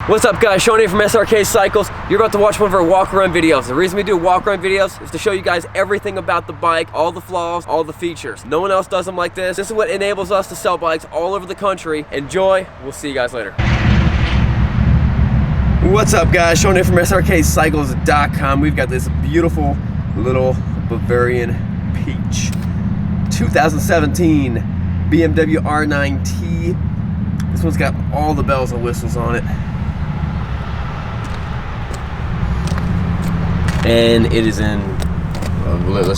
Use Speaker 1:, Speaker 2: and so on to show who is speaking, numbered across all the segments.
Speaker 1: What's up guys, Sean here from Srkcycles. You're about to watch one of our walk around videos. The reason we do walk around videos is to show you guys everything about the bike, all the flaws, all the features. No one else does them like this. This is what enables us to sell bikes all over the country. Enjoy, we'll see you guys later. What's up guys, Sean here from Srkcycles.com. We've got this beautiful little Bavarian peach. 2017 BMW RnineT. This one's got all the bells and whistles on it. And it is in, we're gonna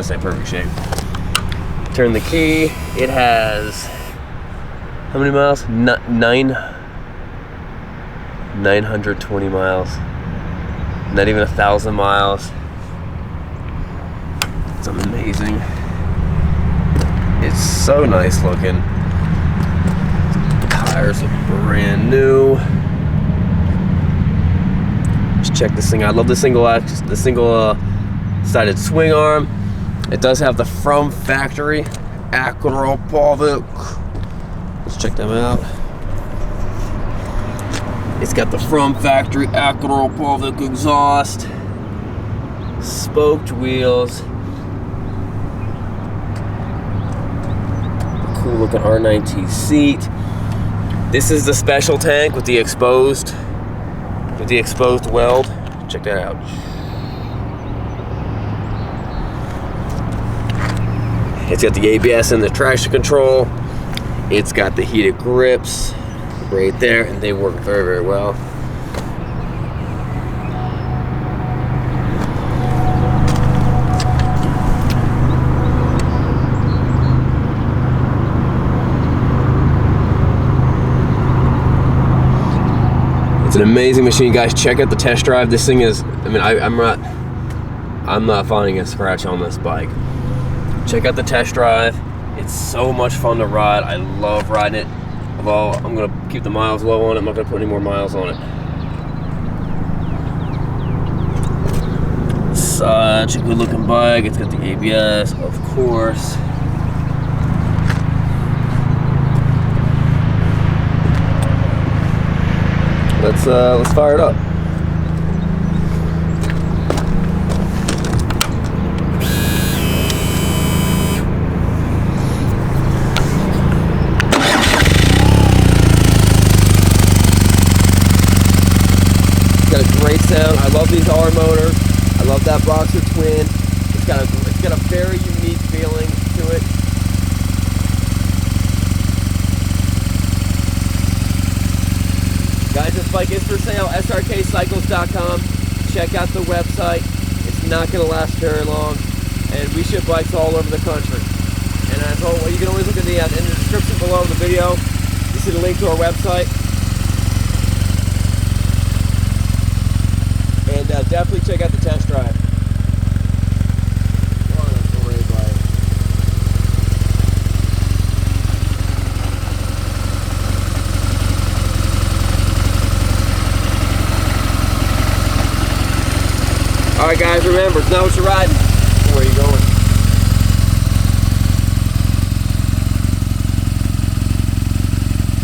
Speaker 1: say perfect shape. Turn the key. It has, how many miles? 920 miles. Not even 1,000 miles. It's amazing. It's so nice looking. Tires are brand new. Check this thing out. I love the single sided swing arm. It does have the from factory acrylic. Let's check them out. It's got the from factory acrylic exhaust, spoked wheels, cool looking RnineT seat. This is the special tank with the exposed weld. Check that out. It's got the ABS and the traction control. It's got the heated grips right there, and they work very, very well. It's an amazing machine, guys. Check out the test drive. This thing is, I mean, I'm not finding a scratch on this bike. Check out the test drive. It's so much fun to ride. I love riding it. Although I'm gonna keep the miles low on it. I'm not gonna put any more miles on it. Such a good looking bike. It's got the ABS, of course. Let's fire it up. It's got a great sound. I love these R motors. I love that boxer twin. It's got a very unique feeling to it. Guys, this bike is for sale, Srkcycles.com. Check out the website. It's not going to last very long. And we ship bikes all over the country. And as always, you can always look in the description below the video. You see the link to our website. And definitely check out the test drive. What a great bike. Alright guys, remember, it's not what you're riding, it's where you're going.